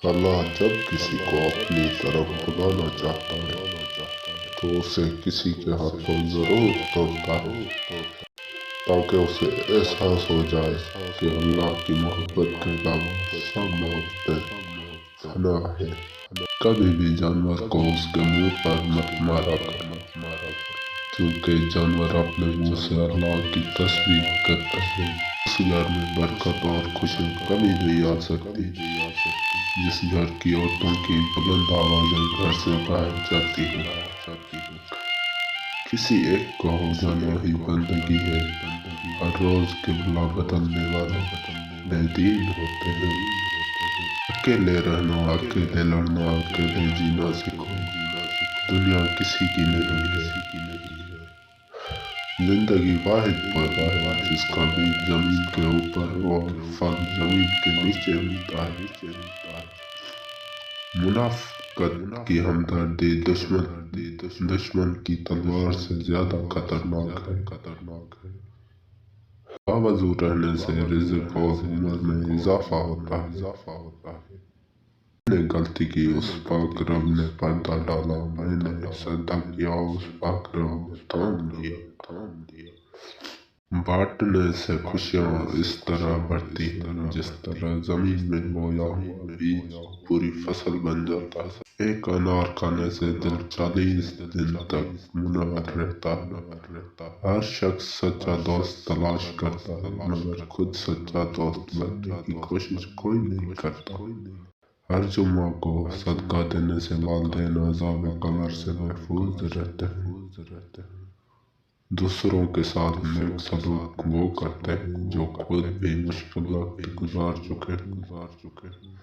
اللہ جب کسی کو اپنی طرف بلانا چاہتا ہے تو اسے کسی کے ہاتھوں ضرور توڑتا ہے تاکہ اسے احساس ہو جائے کہ اللہ کی محبت کے علاوہ سب محبتیں فنا ہے۔ کبھی بھی جانور کو اس کے منہ پر مت مارا کر، کیونکہ جانور اپنے منہ سے اللہ کی تسبیح کرتے ہیں۔ اس گھر میں برکت اور خوشی کبھی نہیں آ سکتی جس گھر کی عورتوں کی بلند آوازیں گھر سے باہر جاتی ہوں۔ کسی ایک کو ہو جانا ہی بندگی ہے۔ ہر روز قبلہ بدلنے والے بے دین ہوتے ہیں۔ اکیلے رہنا، اکیلے لڑنا، اکیلے جینا سیکھو۔ دنیا کسی کی نہیں ہے۔ زندگی واحد پودا ہے جس کا بیج زمین کے اوپر اور پھل زمین کے نیچے ملتا ہے۔ منافقت کی ہمدردی دشمن کی تلوار سے زیادہ خطرناک ہے۔ باوضو رہنے سے رزق اور عمر میں اضافہ ہوتا ہے۔ میں نے غلطی کی، اس پاک رب نے پردہ ڈالا، میں نے سجدہ کیا، اس پاک رب نے تھام لیا۔ بانٹنے سے خوشیاں اس طرح بڑھتی ہیں جس طرح زمین میں بویا ہوا بیج پوری فصل بن جاتا ہے۔ ایک انار کھانے سے دل 40 دن تک منور رہتا ہے۔ ہر شخص سچا دوست تلاش کرتا ہے مگر خود سچا دوست بننے کی کوشش کوئی نہیں کرتا۔ ہر جمعہ کو صدقہ دینے سے والدین عذاب قبر سے محفوظ رہتے ہیں۔ دوسروں کے ساتھ نیک سلوک وہ کرتے ہیں جو خود بھی مشکل وقت گزار چکے ہیں۔